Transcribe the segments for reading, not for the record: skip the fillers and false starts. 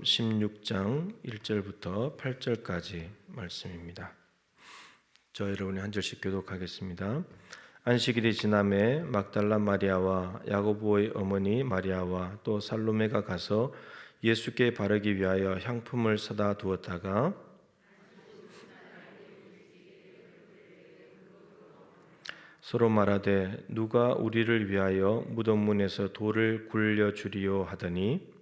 16장 1절부터 8절까지 말씀입니다. 저 여러분이 한 절씩 교독하겠습니다. 안식일이 지남에 막달라 마리아와 야고보의 어머니 마리아와 또 살로메가 가서 예수께 바르기 위하여 향품을 사다 두었다가 서로 말하되 누가 우리를 위하여 무덤 문에서 돌을 굴려 주리요 하더니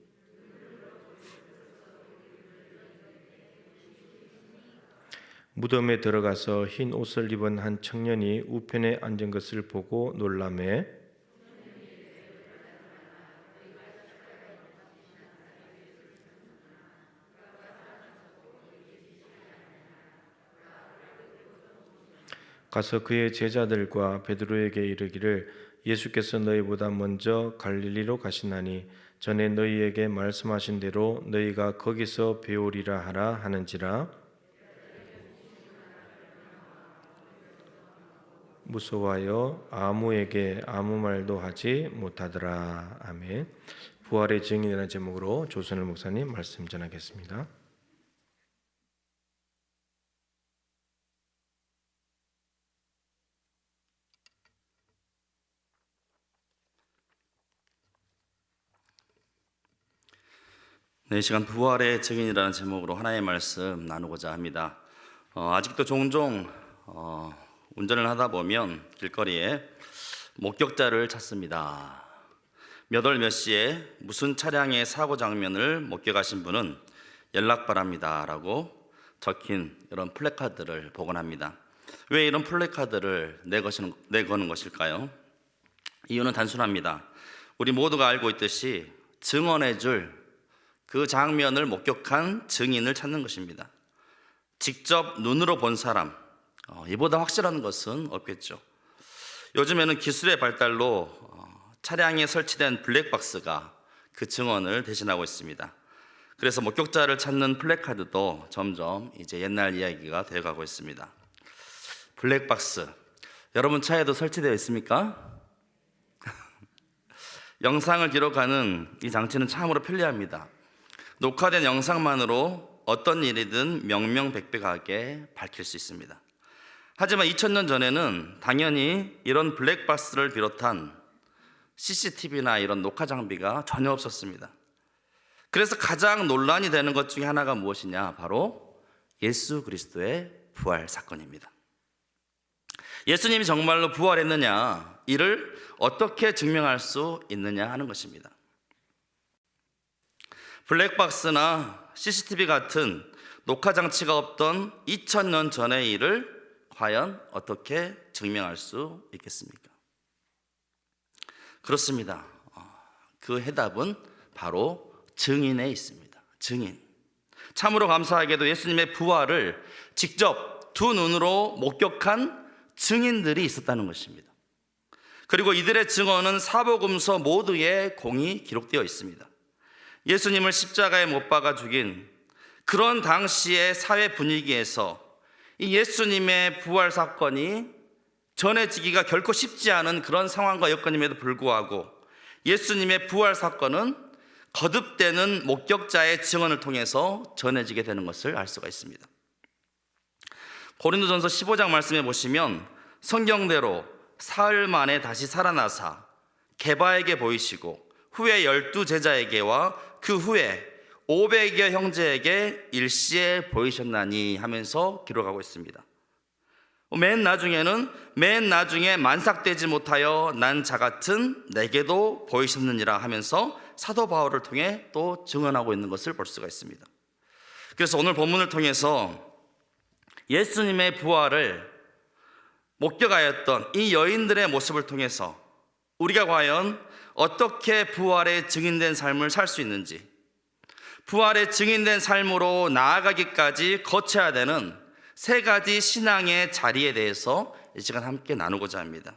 무덤에 들어가서 흰 옷을 입은 한 청년이 우편에 앉은 것을 보고 놀라매 가서 그의 제자들과 베드로에게 이르기를 예수께서 너희보다 먼저 갈릴리로 가시나니 전에 너희에게 말씀하신 대로 너희가 거기서 배우리라 하라 하는지라. 무서워하여 아무에게 아무 말도 하지 못하더라. 아멘. 부활의 증인이라는 제목으로 조선일 목사님 말씀 전하겠습니다. 네, 이 시간 부활의 증인이라는 제목으로 하나의 말씀 나누고자 합니다. 아직도 종종 운전을 하다 보면 길거리에 목격자를 찾습니다. 몇 월 몇 시에 무슨 차량의 사고 장면을 목격하신 분은 연락 바랍니다 라고 적힌 이런 플래카드를 보곤 합니다. 왜 이런 플래카드를 내거는 것일까요? 이유는 단순합니다. 우리 모두가 알고 있듯이 증언해 줄 그 장면을 목격한 증인을 찾는 것입니다. 직접 눈으로 본 사람, 이보다 확실한 것은 없겠죠. 요즘에는 기술의 발달로 차량에 설치된 블랙박스가 그 증언을 대신하고 있습니다. 그래서 목격자를 찾는 플래카드도 점점 이제 옛날 이야기가 되어가고 있습니다. 블랙박스, 여러분 차에도 설치되어 있습니까? 영상을 기록하는 이 장치는 참으로 편리합니다. 녹화된 영상만으로 어떤 일이든 명명백백하게 밝힐 수 있습니다. 하지만 2000년 전에는 당연히 이런 블랙박스를 비롯한 CCTV나 이런 녹화 장비가 전혀 없었습니다. 그래서 가장 논란이 되는 것 중에 하나가 무엇이냐? 바로 예수 그리스도의 부활 사건입니다. 예수님이 정말로 부활했느냐? 이를 어떻게 증명할 수 있느냐 하는 것입니다. 블랙박스나 CCTV 같은 녹화 장치가 없던 2000년 전의 일을 과연 어떻게 증명할 수 있겠습니까? 그렇습니다. 그 해답은 바로 증인에 있습니다. 증인. 참으로 감사하게도 예수님의 부활을 직접 두 눈으로 목격한 증인들이 있었다는 것입니다. 그리고 이들의 증언은 사복음서 모두에 공히 기록되어 있습니다. 예수님을 십자가에 못 박아 죽인 그런 당시의 사회 분위기에서 이 예수님의 부활 사건이 전해지기가 결코 쉽지 않은 그런 상황과 여건임에도 불구하고 예수님의 부활 사건은 거듭되는 목격자의 증언을 통해서 전해지게 되는 것을 알 수가 있습니다. 고린도전서 15장 말씀해 보시면 성경대로 사흘 만에 다시 살아나사 게바에게 보이시고 후에 12제자에게와 그 후에 500여 형제에게 일시에 보이셨나니 하면서 기록하고 있습니다. 맨 나중에 만삭되지 못하여 난 자 같은 내게도 보이셨느니라 하면서 사도 바울을 통해 또 증언하고 있는 것을 볼 수가 있습니다. 그래서 오늘 본문을 통해서 예수님의 부활을 목격하였던 이 여인들의 모습을 통해서 우리가 과연 어떻게 부활의 증인된 삶을 살 수 있는지, 부활의 증인된 삶으로 나아가기까지 거쳐야 되는 세 가지 신앙의 자리에 대해서 이 시간 함께 나누고자 합니다.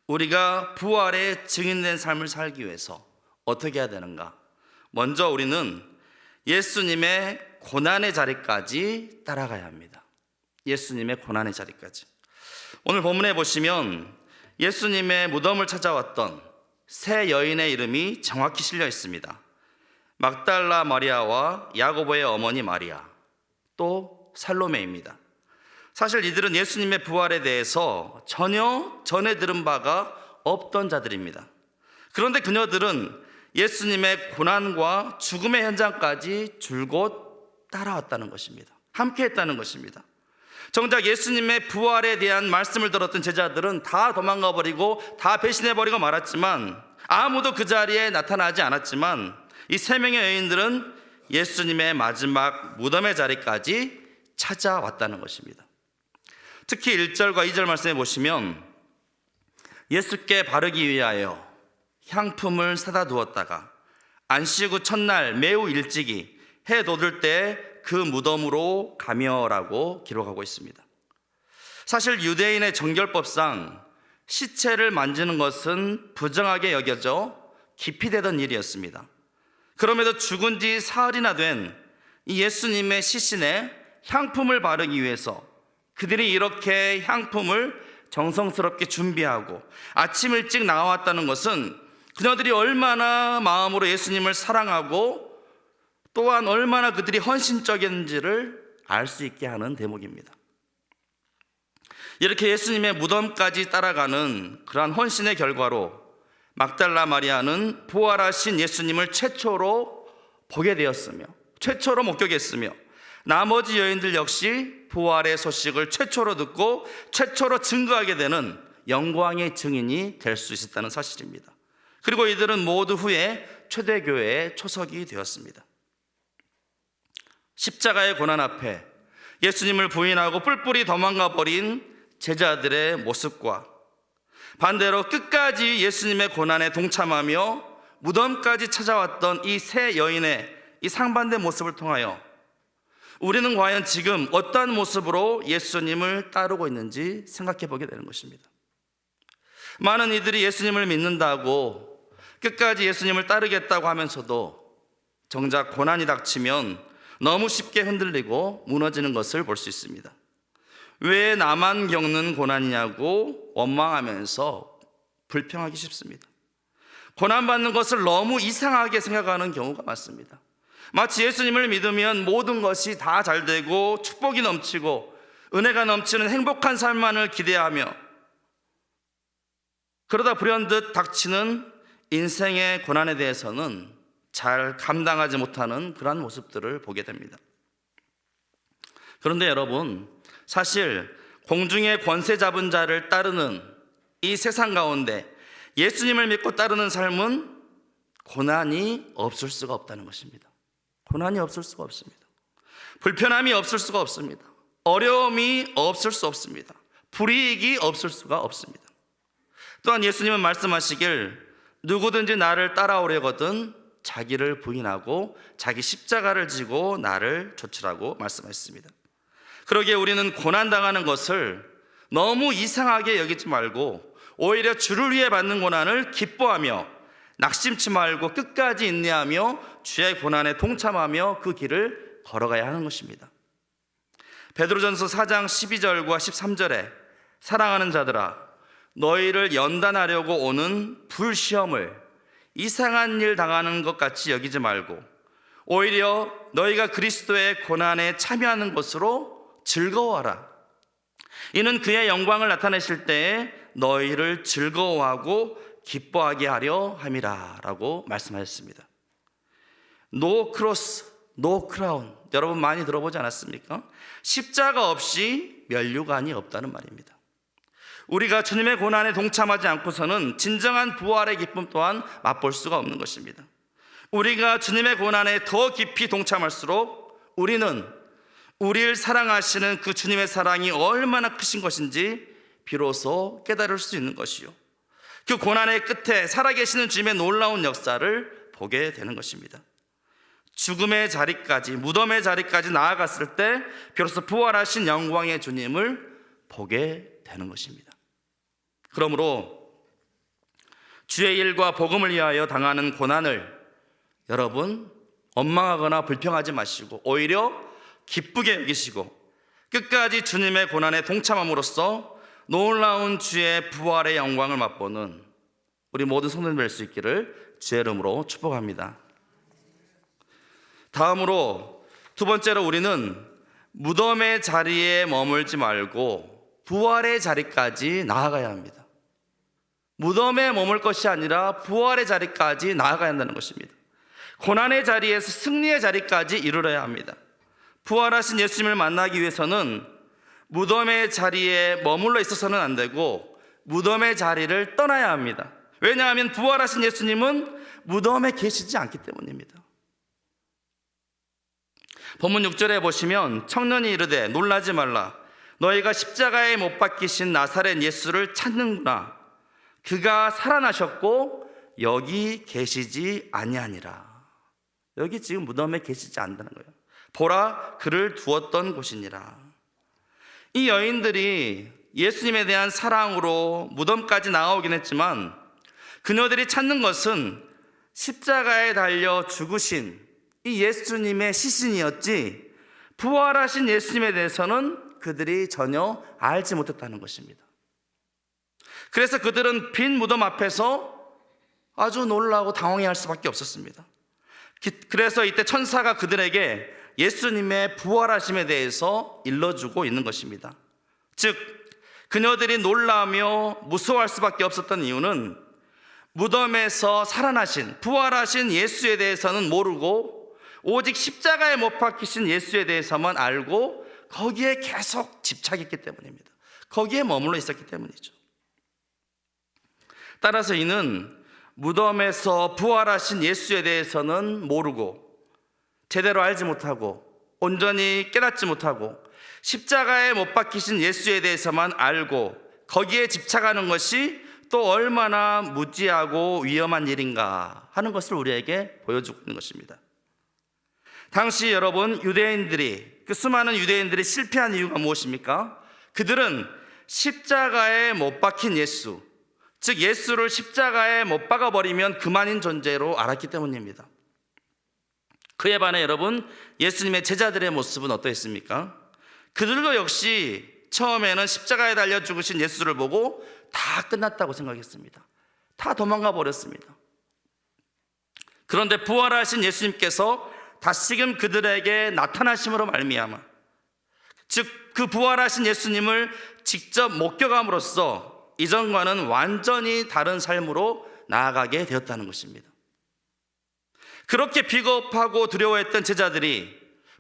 우리가 부활의 증인된 삶을 살기 위해서 어떻게 해야 되는가? 먼저 우리는 예수님의 고난의 자리까지 따라가야 합니다. 예수님의 고난의 자리까지. 오늘 본문에 보시면 예수님의 무덤을 찾아왔던 세 여인의 이름이 정확히 실려 있습니다. 막달라 마리아와 야고보의 어머니 마리아, 또 살로메입니다. 사실 이들은 예수님의 부활에 대해서 전혀 전해 들은 바가 없던 자들입니다. 그런데 그녀들은 예수님의 고난과 죽음의 현장까지 줄곧 따라왔다는 것입니다. 함께 했다는 것입니다. 정작 예수님의 부활에 대한 말씀을 들었던 제자들은 다 도망가 버리고 다 배신해 버리고 말았지만, 아무도 그 자리에 나타나지 않았지만, 이 세 명의 여인들은 예수님의 마지막 무덤의 자리까지 찾아왔다는 것입니다. 특히 1절과 2절 말씀해 보시면, 예수께 바르기 위하여 향품을 사다 두었다가 안식 후 첫날 매우 일찍이 해 돋을 때 그 무덤으로 가며라고 기록하고 있습니다. 사실 유대인의 정결법상 시체를 만지는 것은 부정하게 여겨져 기피되던 일이었습니다. 그럼에도 죽은 지 사흘이나 된 이 예수님의 시신에 향품을 바르기 위해서 그들이 이렇게 향품을 정성스럽게 준비하고 아침 일찍 나왔다는 것은 그녀들이 얼마나 마음으로 예수님을 사랑하고 또한 얼마나 그들이 헌신적인지를 알 수 있게 하는 대목입니다. 이렇게 예수님의 무덤까지 따라가는 그러한 헌신의 결과로 막달라 마리아는 부활하신 예수님을 최초로 보게 되었으며, 최초로 목격했으며, 나머지 여인들 역시 부활의 소식을 최초로 듣고 최초로 증거하게 되는 영광의 증인이 될 수 있었다는 사실입니다. 그리고 이들은 모두 후에 초대교회의 초석이 되었습니다. 십자가의 고난 앞에 예수님을 부인하고 뿔뿔이 도망가 버린 제자들의 모습과 반대로 끝까지 예수님의 고난에 동참하며 무덤까지 찾아왔던 이 세 여인의 이 상반된 모습을 통하여 우리는 과연 지금 어떠한 모습으로 예수님을 따르고 있는지 생각해 보게 되는 것입니다. 많은 이들이 예수님을 믿는다고 끝까지 예수님을 따르겠다고 하면서도 정작 고난이 닥치면 너무 쉽게 흔들리고 무너지는 것을 볼 수 있습니다. 왜 나만 겪는 고난이냐고 원망하면서 불평하기 쉽습니다. 고난받는 것을 너무 이상하게 생각하는 경우가 많습니다. 마치 예수님을 믿으면 모든 것이 다 잘 되고 축복이 넘치고 은혜가 넘치는 행복한 삶만을 기대하며, 그러다 불현듯 닥치는 인생의 고난에 대해서는 잘 감당하지 못하는 그러한 모습들을 보게 됩니다. 그런데 여러분, 사실 공중의 권세 잡은 자를 따르는 이 세상 가운데 예수님을 믿고 따르는 삶은 고난이 없을 수가 없다는 것입니다. 고난이 없을 수가 없습니다. 불편함이 없을 수가 없습니다. 어려움이 없을 수 없습니다. 불이익이 없을 수가 없습니다. 또한 예수님은 말씀하시길 누구든지 나를 따라오려거든 자기를 부인하고 자기 십자가를 지고 나를 좇으라고 말씀하셨습니다. 그러기에 우리는 고난당하는 것을 너무 이상하게 여기지 말고 오히려 주를 위해 받는 고난을 기뻐하며 낙심치 말고 끝까지 인내하며 주의 고난에 동참하며 그 길을 걸어가야 하는 것입니다. 베드로전서 4장 12절과 13절에 사랑하는 자들아, 너희를 연단하려고 오는 불시험을 이상한 일 당하는 것 같이 여기지 말고 오히려 너희가 그리스도의 고난에 참여하는 것으로 즐거워하라. 이는 그의 영광을 나타내실 때에 너희를 즐거워하고 기뻐하게 하려 함이라 라고 말씀하셨습니다. No cross, no crown. 여러분 많이 들어보지 않았습니까? 십자가 없이 면류관이 없다는 말입니다. 우리가 주님의 고난에 동참하지 않고서는 진정한 부활의 기쁨 또한 맛볼 수가 없는 것입니다. 우리가 주님의 고난에 더 깊이 동참할수록 우리는 우리를 사랑하시는 그 주님의 사랑이 얼마나 크신 것인지 비로소 깨달을 수 있는 것이요, 그 고난의 끝에 살아계시는 주님의 놀라운 역사를 보게 되는 것입니다. 죽음의 자리까지, 무덤의 자리까지 나아갔을 때 비로소 부활하신 영광의 주님을 보게 되는 것입니다. 그러므로 주의 일과 복음을 위하여 당하는 고난을 여러분 원망하거나 불평하지 마시고 오히려 기쁘게 여기시고 끝까지 주님의 고난에 동참함으로써 놀라운 주의 부활의 영광을 맛보는 우리 모든 성도들 될 수 있기를 주의 이름으로 축복합니다. 다음으로 두 번째로 우리는 무덤의 자리에 머물지 말고 부활의 자리까지 나아가야 합니다. 무덤에 머물 것이 아니라 부활의 자리까지 나아가야 한다는 것입니다. 고난의 자리에서 승리의 자리까지 이르러야 합니다. 부활하신 예수님을 만나기 위해서는 무덤의 자리에 머물러 있어서는 안 되고 무덤의 자리를 떠나야 합니다. 왜냐하면 부활하신 예수님은 무덤에 계시지 않기 때문입니다. 본문 6절에 보시면 청년이 이르되 놀라지 말라 너희가 십자가에 못 박히신 나사렛 예수를 찾는구나. 그가 살아나셨고 여기 계시지 아니하니라. 여기 지금 무덤에 계시지 않는다는 거예요. 보라 그를 두었던 곳이니라. 이 여인들이 예수님에 대한 사랑으로 무덤까지 나아오긴 했지만 그녀들이 찾는 것은 십자가에 달려 죽으신 이 예수님의 시신이었지 부활하신 예수님에 대해서는 그들이 전혀 알지 못했다는 것입니다. 그래서 그들은 빈 무덤 앞에서 아주 놀라고 당황해할 수밖에 없었습니다. 그래서 이때 천사가 그들에게 예수님의 부활하심에 대해서 일러주고 있는 것입니다. 즉 그녀들이 놀라며 무서워할 수밖에 없었던 이유는 무덤에서 살아나신 부활하신 예수에 대해서는 모르고 오직 십자가에 못 박히신 예수에 대해서만 알고 거기에 계속 집착했기 때문입니다. 거기에 머물러 있었기 때문이죠. 따라서 이는 무덤에서 부활하신 예수에 대해서는 모르고 제대로 알지 못하고 온전히 깨닫지 못하고 십자가에 못 박히신 예수에 대해서만 알고 거기에 집착하는 것이 또 얼마나 무지하고 위험한 일인가 하는 것을 우리에게 보여주고 있는 것입니다. 당시 여러분 유대인들이 그 수많은 유대인들이 실패한 이유가 무엇입니까? 그들은 십자가에 못 박힌 예수, 즉 예수를 십자가에 못 박아버리면 그만인 존재로 알았기 때문입니다. 그에 반해 여러분 예수님의 제자들의 모습은 어떠했습니까? 그들도 역시 처음에는 십자가에 달려 죽으신 예수를 보고 다 끝났다고 생각했습니다. 다 도망가 버렸습니다. 그런데 부활하신 예수님께서 다시금 그들에게 나타나심으로 말미암아 즉 그 부활하신 예수님을 직접 목격함으로써 이전과는 완전히 다른 삶으로 나아가게 되었다는 것입니다. 그렇게 비겁하고 두려워했던 제자들이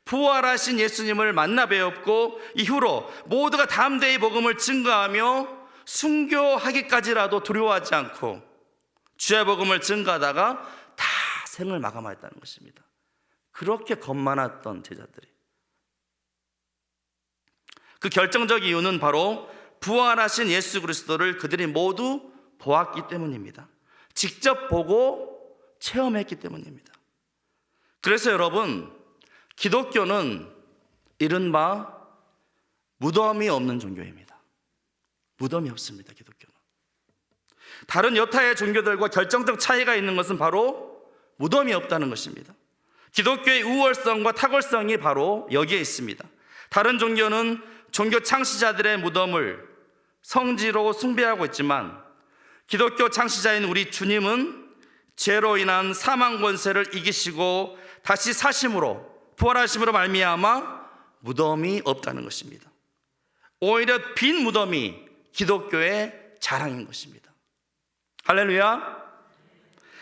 부활하신 예수님을 만나 뵈었고 이후로 모두가 담대히 복음을 증거하며 순교하기까지라도 두려워하지 않고 주의 복음을 증거하다가 다 생을 마감하였다는 것입니다. 그렇게 겁 많았던 제자들이 그 결정적 이유는 바로 부활하신 예수 그리스도를 그들이 모두 보았기 때문입니다. 직접 보고 체험했기 때문입니다. 그래서 여러분 기독교는 이른바 무덤이 없는 종교입니다. 무덤이 없습니다. 기독교는. 다른 여타의 종교들과 결정적 차이가 있는 것은 바로 무덤이 없다는 것입니다. 기독교의 우월성과 탁월성이 바로 여기에 있습니다. 다른 종교는 종교 창시자들의 무덤을 성지로 숭배하고 있지만 기독교 창시자인 우리 주님은 죄로 인한 사망 권세를 이기시고 다시 사심으로 부활하심으로 말미암아 무덤이 없다는 것입니다. 오히려 빈 무덤이 기독교의 자랑인 것입니다. 할렐루야.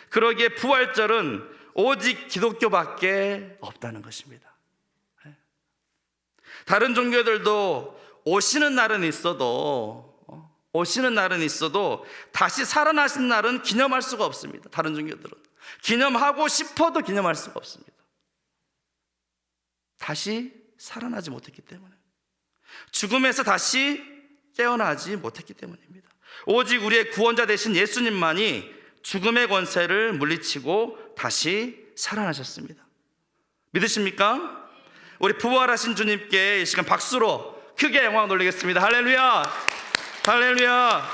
그러기에 부활절은 오직 기독교밖에 없다는 것입니다. 다른 종교들도 오시는 날은 있어도 다시 살아나신 날은 기념할 수가 없습니다. 다른 종교들은 기념하고 싶어도 기념할 수가 없습니다. 다시 살아나지 못했기 때문에, 죽음에서 다시 깨어나지 못했기 때문입니다. 오직 우리의 구원자 되신 예수님만이 죽음의 권세를 물리치고 다시 살아나셨습니다. 믿으십니까? 우리 부활하신 주님께 이 시간 박수로 크게 영광 돌리겠습니다. 할렐루야! 할렐루야!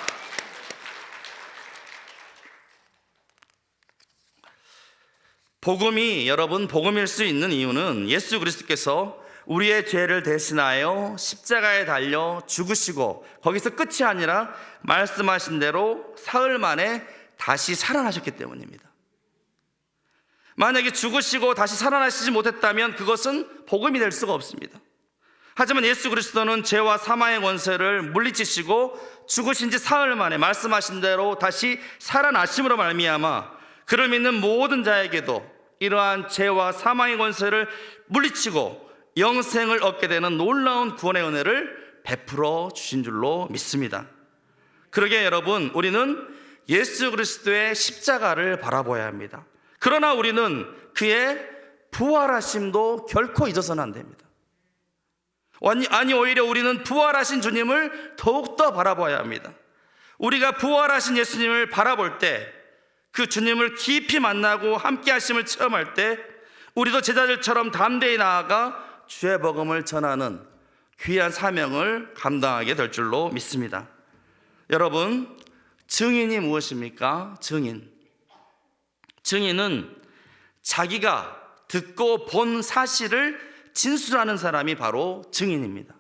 복음이 여러분 복음일 수 있는 이유는 예수 그리스도께서 우리의 죄를 대신하여 십자가에 달려 죽으시고 거기서 끝이 아니라 말씀하신 대로 사흘 만에 다시 살아나셨기 때문입니다. 만약에 죽으시고 다시 살아나시지 못했다면 그것은 복음이 될 수가 없습니다. 하지만 예수 그리스도는 죄와 사망의 권세를 물리치시고 죽으신 지 사흘 만에 말씀하신 대로 다시 살아나심으로 말미암아 그를 믿는 모든 자에게도 이러한 죄와 사망의 권세를 물리치고 영생을 얻게 되는 놀라운 구원의 은혜를 베풀어 주신 줄로 믿습니다. 그러기에 여러분, 우리는 예수 그리스도의 십자가를 바라봐야 합니다. 그러나 우리는 그의 부활하심도 결코 잊어서는 안 됩니다. 아니 오히려 우리는 부활하신 주님을 더욱더 바라봐야 합니다. 우리가 부활하신 예수님을 바라볼 때, 그 주님을 깊이 만나고 함께 하심을 체험할 때 우리도 제자들처럼 담대히 나아가 주의 복음을 전하는 귀한 사명을 감당하게 될 줄로 믿습니다. 여러분, 증인이 무엇입니까? 증인은 자기가 듣고 본 사실을 진술하는 사람이 바로 증인입니다.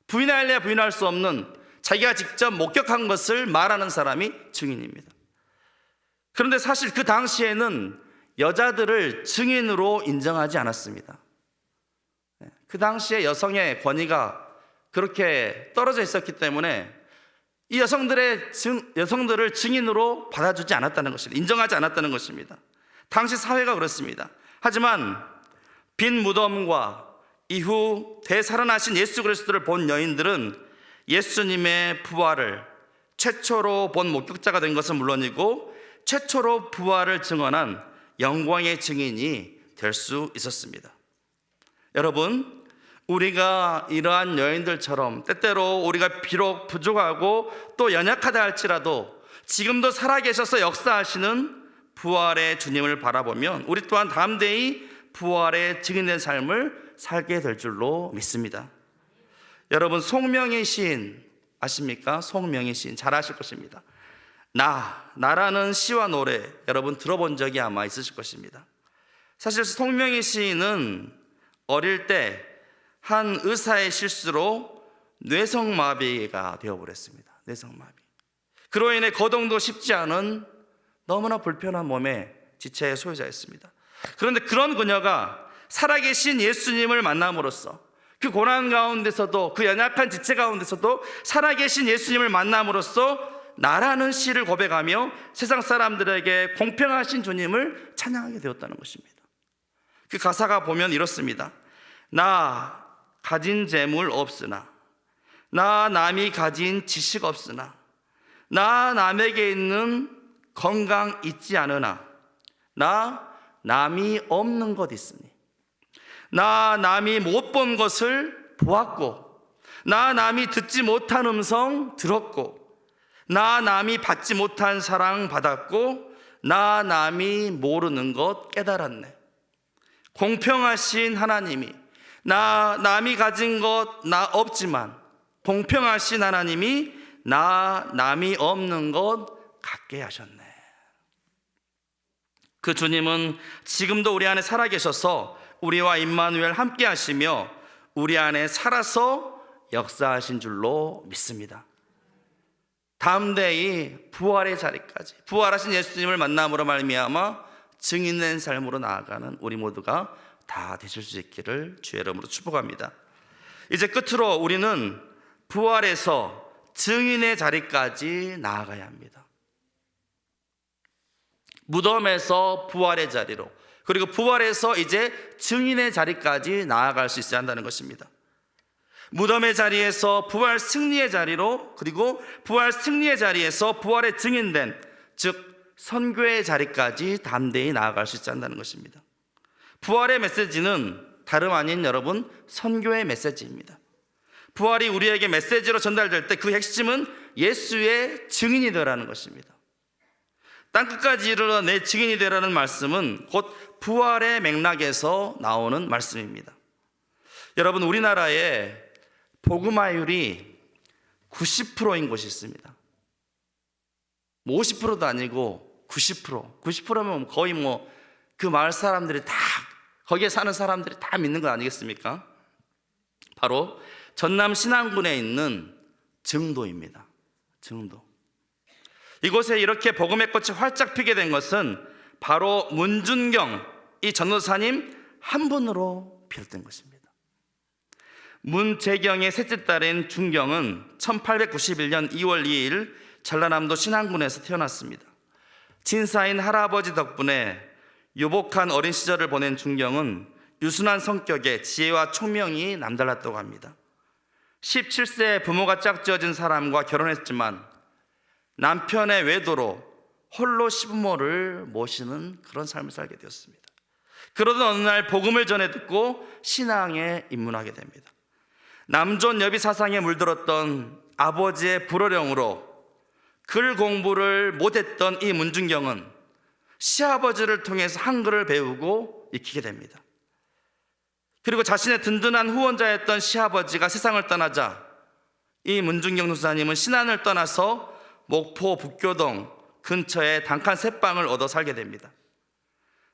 부인할래야 부인할 수 없는 자기가 직접 목격한 것을 말하는 사람이 증인입니다. 그런데 사실 그 당시에는 여자들을 증인으로 인정하지 않았습니다. 그 당시에 여성의 권위가 그렇게 떨어져 있었기 때문에 이 여성들을 증인으로 받아주지 않았다는 것입니다. 인정하지 않았다는 것입니다. 당시 사회가 그렇습니다. 하지만 빈 무덤과 이후 되살아나신 예수 그리스도를 본 여인들은 예수님의 부활을 최초로 본 목격자가 된 것은 물론이고 최초로 부활을 증언한 영광의 증인이 될 수 있었습니다. 여러분, 우리가 이러한 여인들처럼 때때로 우리가 비록 부족하고 또 연약하다 할지라도 지금도 살아계셔서 역사하시는 부활의 주님을 바라보면 우리 또한 담대히 부활의 증인된 삶을 살게 될 줄로 믿습니다. 여러분, 송명의 시인 아십니까? 송명의 시인 잘 아실 것입니다. 나라는 시와 노래, 여러분 들어본 적이 아마 있으실 것입니다. 사실 송명의 시인은 어릴 때 한 의사의 실수로 뇌성마비가 되어버렸습니다. 뇌성마비. 그로 인해 거동도 쉽지 않은 너무나 불편한 몸의 지체의 소유자였습니다. 그런데 그런 그녀가 살아계신 예수님을 만남으로써 그 고난 가운데서도, 그 연약한 지체 가운데서도 살아계신 예수님을 만남으로써 나라는 시를 고백하며 세상 사람들에게 공평하신 주님을 찬양하게 되었다는 것입니다. 그 가사가 보면 이렇습니다. 나 가진 재물 없으나, 나 남이 가진 지식 없으나, 나 남에게 있는 건강 있지 않으나, 나 남이 없는 것 있으니, 나 남이 못 본 것을 보았고, 나 남이 듣지 못한 음성 들었고, 나 남이 받지 못한 사랑 받았고, 나 남이 모르는 것 깨달았네. 공평하신 하나님이 남이 가진 것 나 없지만 공평하신 하나님이 남이 없는 것 갖게 하셨네. 그 주님은 지금도 우리 안에 살아계셔서 우리와 임마누엘 함께 하시며 우리 안에 살아서 역사하신 줄로 믿습니다. 담대히 부활의 자리까지, 부활하신 예수님을 만남으로 말미암아 증인된 삶으로 나아가는 우리 모두가 다 되실 수 있기를 주의 이름으로 축복합니다. 이제 끝으로 우리는 부활에서 증인의 자리까지 나아가야 합니다. 무덤에서 부활의 자리로, 그리고 부활에서 이제 증인의 자리까지 나아갈 수 있어야 한다는 것입니다. 무덤의 자리에서 부활 승리의 자리로, 그리고 부활 승리의 자리에서 부활의 증인된, 즉 선교의 자리까지 담대히 나아갈 수 있어야 한다는 것입니다. 부활의 메시지는 다름 아닌 여러분 선교의 메시지입니다. 부활이 우리에게 메시지로 전달될 때 그 핵심은 예수의 증인이 되라는 것입니다. 땅끝까지 이르러 내 증인이 되라는 말씀은 곧 부활의 맥락에서 나오는 말씀입니다. 여러분, 우리나라에 복음화율이 90%인 곳이 있습니다. 50%도 아니고 90%. 90%면 거의 그 마을 사람들이 다, 거기에 사는 사람들이 다 믿는 거 아니겠습니까? 바로 전남 신안군에 있는 증도입니다. 증도. 이곳에 이렇게 복음의 꽃이 활짝 피게 된 것은 바로 문준경 이 전도사님 한 분으로 비롯된 것입니다. 문재경의 셋째 딸인 준경은 1891년 2월 2일 전라남도 신안군에서 태어났습니다. 진사인 할아버지 덕분에 유복한 어린 시절을 보낸 준경은 유순한 성격에 지혜와 총명이 남달랐다고 합니다. 17세에 부모가 짝지어진 사람과 결혼했지만 남편의 외도로 홀로 시부모를 모시는 그런 삶을 살게 되었습니다. 그러던 어느 날 복음을 전해 듣고 신앙에 입문하게 됩니다. 남존 여비 사상에 물들었던 아버지의 불호령으로 글 공부를 못했던 이 문준경은 시아버지를 통해서 한글을 배우고 익히게 됩니다. 그리고 자신의 든든한 후원자였던 시아버지가 세상을 떠나자 이 문준경 노사님은 신안을 떠나서 목포 북교동 근처에 단칸 셋방을 얻어 살게 됩니다.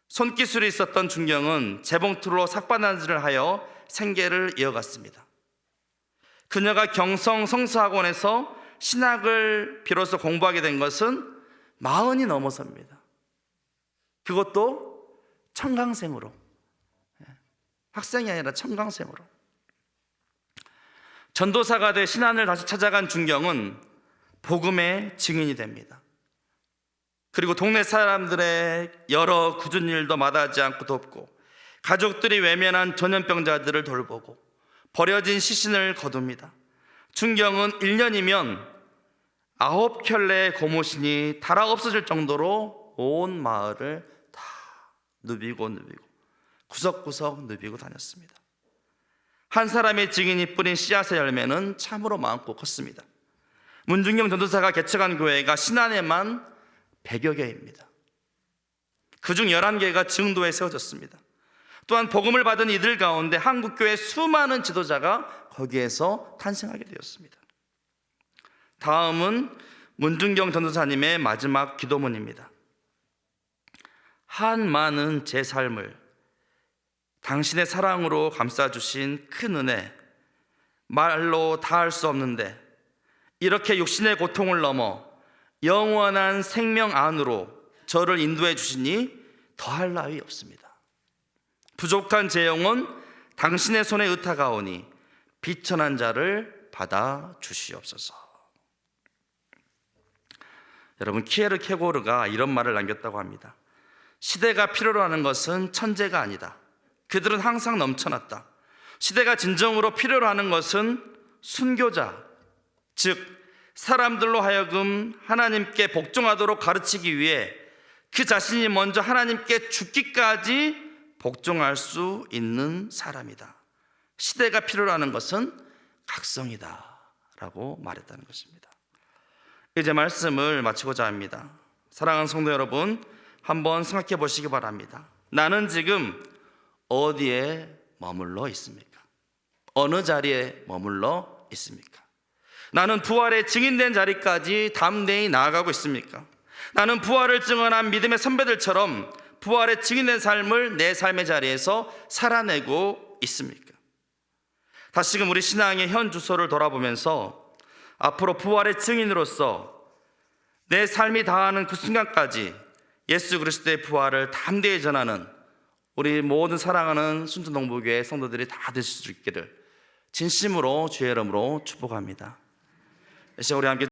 손기술이 있었던 준경은 재봉틀로 삭바난지를 하여 생계를 이어갔습니다. 그녀가 경성 성수학원에서 신학을 비로소 공부하게 된 것은 40이 넘어서입니다. 그것도 청강생으로, 학생이 아니라 청강생으로. 전도사가 돼 신안을 다시 찾아간 준경은 복음의 증인이 됩니다. 그리고 동네 사람들의 여러 굳은 일도 마다하지 않고 돕고, 가족들이 외면한 전염병자들을 돌보고, 버려진 시신을 거둡니다. 준경은 1년이면 9켤레의 고무신이 달아 없어질 정도로 온 마을을 다 누비고 구석구석 누비고 다녔습니다. 한 사람의 증인이 뿌린 씨앗의 열매는 참으로 많고 컸습니다. 문준경 전도사가 개척한 교회가 신안에만 100여 개입니다. 그중 11개가 증도에 세워졌습니다. 또한 복음을 받은 이들 가운데 한국교회 수많은 지도자가 거기에서 탄생하게 되었습니다. 다음은 문준경 전도사님의 마지막 기도문입니다. 한 많은 제 삶을 당신의 사랑으로 감싸주신 큰 은혜, 말로 다할 수 없는데 이렇게 육신의 고통을 넘어 영원한 생명 안으로 저를 인도해 주시니 더할 나위 없습니다. 부족한 제 영혼 당신의 손에 의탁하오니 비천한 자를 받아 주시옵소서. 여러분, 키에르 케고르가 이런 말을 남겼다고 합니다. 시대가 필요로 하는 것은 천재가 아니다. 그들은 항상 넘쳐났다. 시대가 진정으로 필요로 하는 것은 순교자, 즉 사람들로 하여금 하나님께 복종하도록 가르치기 위해 그 자신이 먼저 하나님께 죽기까지 복종할 수 있는 사람이다. 시대가 필요로 하는 것은 각성이다 라고 말했다는 것입니다. 이제 말씀을 마치고자 합니다. 사랑하는 성도 여러분, 한번 생각해 보시기 바랍니다. 나는 지금 어디에 머물러 있습니까? 어느 자리에 머물러 있습니까? 나는 부활의 증인된 자리까지 담대히 나아가고 있습니까? 나는 부활을 증언한 믿음의 선배들처럼 부활의 증인된 삶을 내 삶의 자리에서 살아내고 있습니까? 다시금 우리 신앙의 현 주소를 돌아보면서 앞으로 부활의 증인으로서 내 삶이 다하는 그 순간까지 예수 그리스도의 부활을 담대히 전하는 우리 모든 사랑하는 순천동부교회 성도들이 다 되실 수 있기를 진심으로 주의 이름으로 축복합니다. 이 시간 우리 함께